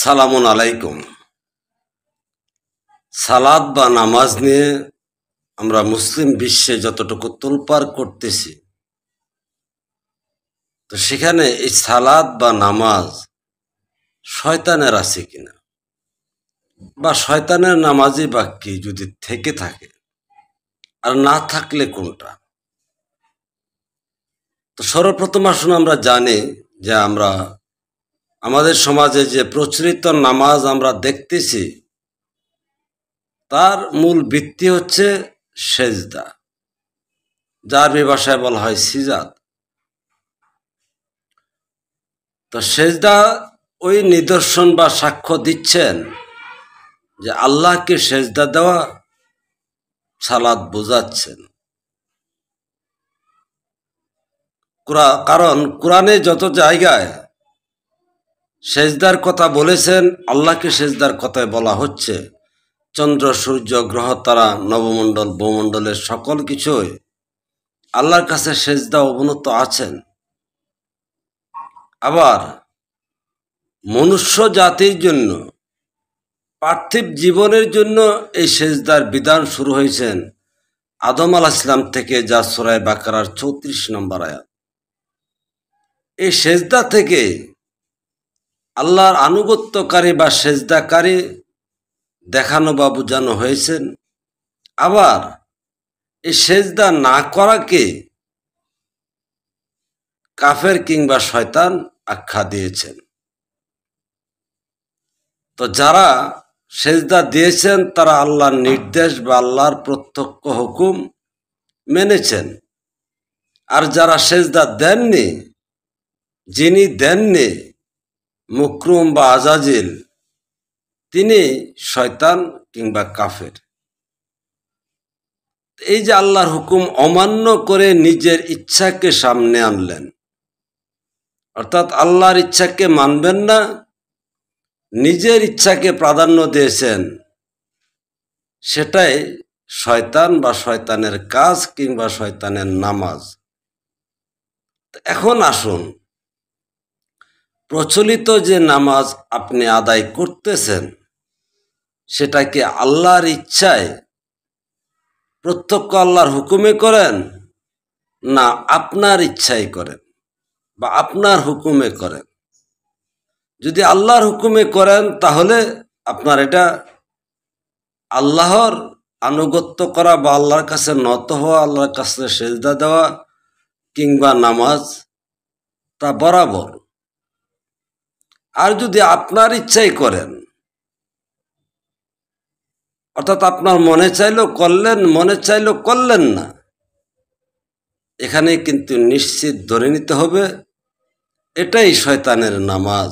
সালামুন আলাইকুম। সালাত বা নামাজ নিয়ে আমরা মুসলিম বিশ্বে যতটুকু তোলপাড় করতেছি, তো সেখানে এই সালাত বা নামাজ শয়তানের আছে কিনা, বা শয়তানের নামাজই বা কি যদি থেকে থাকে, আর না থাকলে কোনটা। তো সর্বপ্রথম আসুন আমরা জানি যে আমাদের সমাজে যে প্রচলিত নামাজ আমরা দেখতেছি, তার মূল ভিত্তি হচ্ছে সেজদা, যার ভাষায় বলা হয় সিজাদ। তো সেজদা ওই নিদর্শন বা সাক্ষ্য দিচ্ছেন যে আল্লাহকে সেজদা দেওয়া সালাত বোঝাচ্ছেন। কারণ কোরআনে যত জায়গায় সেজদার কথা বলেছেন, আল্লাহকে সেজদার কথায় বলা হচ্ছে। চন্দ্র, সূর্য, গ্রহ, তারা, নবমণ্ডল, ভূমণ্ডলের সকল কিছুই আল্লাহর কাছে সেজদা অবনত আছেন। আবার মনুষ্য জাতির জন্য, পার্থিব জীবনের জন্য এই সেজদার বিধান শুরু হয়েছেন আদম আলাইহিস সালাম থেকে, যা সূরা বাকারার 34 নম্বর আয়াত। এই সেজদা থেকে আল্লাহর আনুগত্যকারী বা সেজদাকারী দেখানো বা বোঝানো হয়েছেন। আবার এই সেজদা না করাকে কাফের কিংবা শয়তান আখ্যা দিয়েছেন। তো যারা সেজদা দিয়েছেন তারা আল্লাহর নির্দেশ বা আল্লাহর প্রত্যক্ষ হুকুম মেনেছেন। আর যারা সেজদা দেননি, যিনি দেননি মুকরুম বা আজাজিল, তিনি শয়তান কিংবা কাফের। এই যে আল্লাহর হুকুম অমান্য করে নিজের ইচ্ছাকে সামনে আনলেন, অর্থাৎ আল্লাহর ইচ্ছাকে মানবেন না, নিজের ইচ্ছাকে প্রাধান্য দিয়েছেন, সেটাই শয়তান বা শয়তানের কাজ কিংবা শয়তানের নামাজ। এখন আসুন, প্রচলিত যে নামাজ আপনি আদায় করতেছেন, সেটাকে আল্লাহর ইচ্ছায় প্রত্যক্ষ আল্লাহর হুকুমে করেন, না আপনার ইচ্ছাই করেন বা আপনার হুকুমে করেন? যদি আল্লাহর হুকুমে করেন, তাহলে আপনার এটা আল্লাহর আনুগত্য করা বা আল্লাহর কাছে নত হওয়া, আল্লাহর কাছে সেজদা দেওয়া কিংবা নামাজ, তা বরাবর। আর যদি আপনার ইচ্ছাই করেন, অর্থাৎ আপনার মনে চাইলেও করলেন, মনে চাইলেও করলেন না, এখানে কিন্তু নিশ্চিত ধরে নিতে হবে এটাই শয়তানের নামাজ।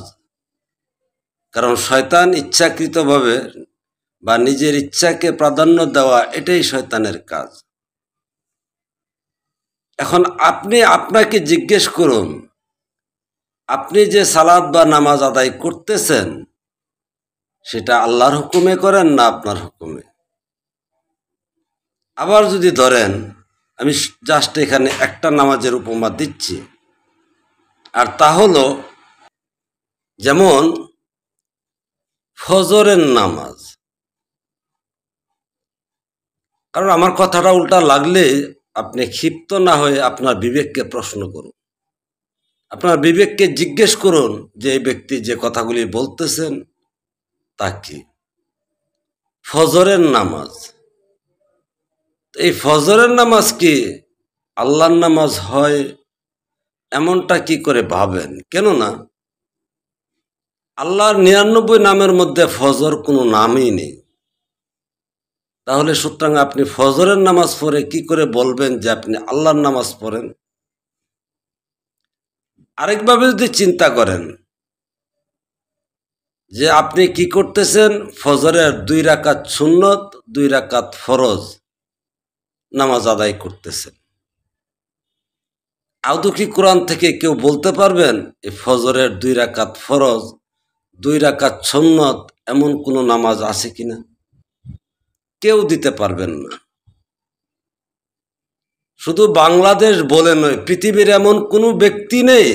কারণ শয়তান ইচ্ছাকৃতভাবে বা নিজের ইচ্ছাকে প্রাধান্য দেওয়া, এটাই শয়তানের কাজ। এখন আপনি আপনাকে জিজ্ঞেস করুন, আপনি যে সালাত বা নামাজ আদায় করতেছেন, সেটা আল্লাহর হুকুমে করেন না আপনার হুকুমে? আবার যদি ধরেন, আমি জাস্ট এখানে একটা নামাজের উপমা দিচ্ছি, আর তা হলো যেমন ফজরের নামাজ। কারণ আমার কথাটা উল্টা লাগলে আপনি ক্ষিপ্ত না হয়ে আপনার বিবেককে প্রশ্ন করুন, আপনার বিবেককে জিজ্ঞেস করুন যে এই ব্যক্তি যে কথাগুলি বলতেছেন তা কি। ফজরের নামাজ, এই ফজরের নামাজ কি আল্লাহর নামাজ হয় এমনটা কি করে ভাবেন? কেননা আল্লাহর 99 নামের মধ্যে ফজর কোনো নামই নেই। তাহলে সুতরাং আপনি ফজরের নামাজ পড়ে কি করে বলবেন যে আপনি আল্লাহর নামাজ পড়েন? আরেকভাবে যদি চিন্তা করেন যে আপনি কি করতেছেন, ফজরের 2 রাকাত সুন্নত, 2 রাকাত ফরজ নামাজ আদায় করতেছেন। আদৌ কি কোরআন থেকে কেউ বলতে পারবেন এই ফজরের 2 রাকাত ফরজ, 2 রাকাত সুন্নত এমন কোনো নামাজ আছে কিনা? কেউ দিতে পারবেন না। শুধু বাংলাদেশ বলে নয়, পৃথিবীর এমন কোনো ব্যক্তি নেই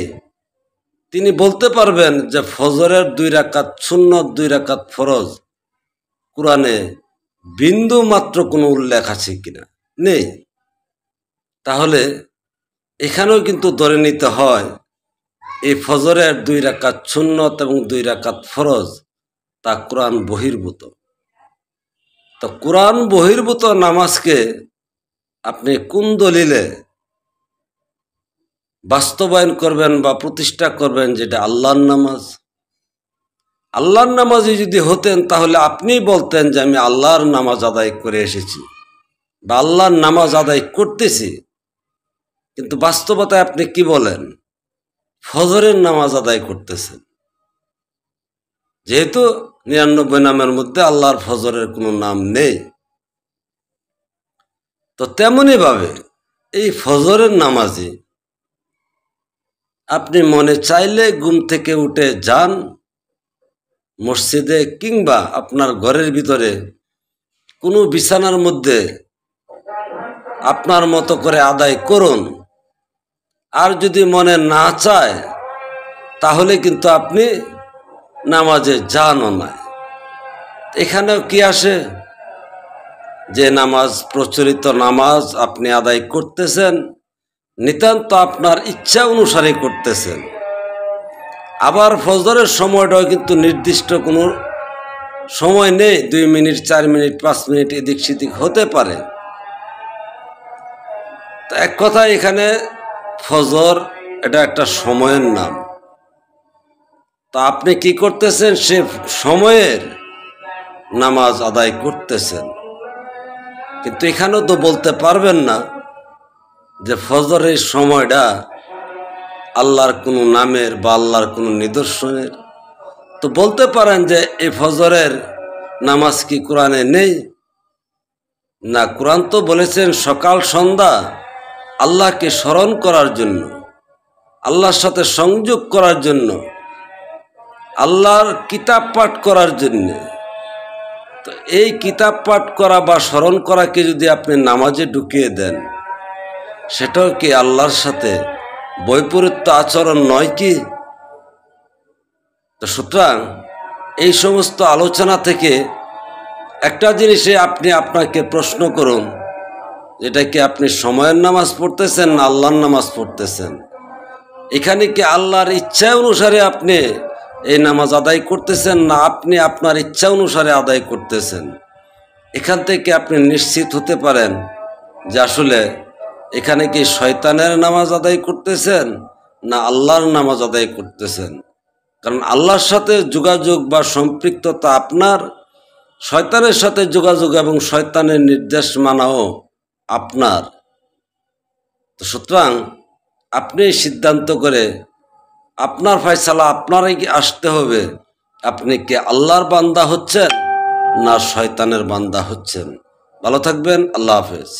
তিনি বলতে পারবেন যে ফজরের 2 রাকাত সুন্নত 2 রাকাত ফরজ কোরআনে বিন্দু মাত্র কোনো উল্লেখ আছে কিনা? নেই। তাহলে এখানেও কিন্তু ধরে নিতে হয় এই ফজরের 2 রাকাত সুন্নত এবং 2 রাকাত ফরজ তা কোরআন বহির্ভূত। তো কোরআন বহির্ভূত নামাজকে আপনি কোন দলিলে বাস্তবায়ন করবেন বা প্রতিষ্ঠা করবেন যেটা আল্লাহর নামাজ? আল্লাহর নামাজই যদি হতেন তাহলে আপনি বলতেন যে আমি আল্লাহর নামাজ আদায় করে এসেছি বা আল্লাহর নামাজ আদায় করতেছি, কিন্তু বাস্তবতায় আপনি কি বলেন? ফজরের নামাজ আদায় করতেছেন, যেহেতু 99 নামের মধ্যে আল্লাহর ফজরের কোনো নাম নেই। তো তেমনি ভাবে এই ফজরের নামাজে আপনি মনে চাইলে ঘুম থেকে উঠে যান মসজিদে, কিংবা আপনার ঘরের ভিতরে কোনো বিছানার মধ্যে আপনার মতো করে আদায় করুন। আর যদি মনে না চায় তাহলে কিন্তু আপনি নামাজে যানও না। এখানেও কি আসে যে নামাজ প্রচলিত নামাজ আপনি আদায় করতেছেন, নিতান্ত আপনার ইচ্ছা অনুসারে করতেছেন। আবার ফজরের সময়টাও কিন্তু নির্দিষ্ট কোনো সময় নেই, 2 মিনিট 4 মিনিট 5 মিনিট এদিক সেদিক হতে পারে। তো এক কথায় এখানে ফজর এটা একটা সময়ের নাম। তা আপনি কি করতেছেন? সে সময়ের নামাজ আদায় করতেছেন। কিন্তু এখানেও তো বলতে পারবেন না যে ফজরের সময়টা আল্লাহর কোনো নামের বা আল্লাহর কোনো নিদর্শনের। তো বলতে পারেন যে এই ফজরের নামাজ কি কোরআনে নেই? না, কোরআন তো বলেছেন সকাল সন্ধ্যা আল্লাহকে স্মরণ করার জন্য, আল্লাহর সাথে সংযোগ করার জন্য, আল্লাহর কিতাব পাঠ করার জন্য। তো এই কিতাব পাঠ করা বা স্মরণ করাকে যদি আপনি নামাজে ঢুকিয়ে দেন, সেটাও কি আল্লাহর সাথে বৈপরীত্য আচরণ নয় কি? তো সুতরাং এই সমস্ত আলোচনা থেকে একটা জিনিসে আপনি আপনাকে প্রশ্ন করুন, যেটা কি আপনি সময়ের নামাজ পড়তেছেন না আল্লাহর নামাজ পড়তেছেন? এখানে কি আল্লাহর ইচ্ছা অনুসারে আপনি এই নামাজ আদায় করতেছেন না আপনি আপনার ইচ্ছা অনুসারে আদায় করতেছেন? এখান থেকে আপনি নিশ্চিত হতে পারেন যে আসলে এখানে কি শয়তানের নামাজ আদায় করতেছেন না আল্লাহর নামাজ আদায় করতেছেন। কারণ আল্লাহর সাথে যোগাযোগ বা সম্পৃক্ততা আপনার, শয়তানের সাথে যোগাযোগ এবং শয়তানের নির্দেশ মানাও আপনার। তো সুতরাং আপনি সিদ্ধান্ত করে আপনার ফয়সালা আপনারই আসতে হবে, আপনি কি আল্লাহর বান্দা হচ্ছেন না শয়তানের বান্দা হচ্ছেন। ভালো থাকবেন। আল্লাহ হাফেজ।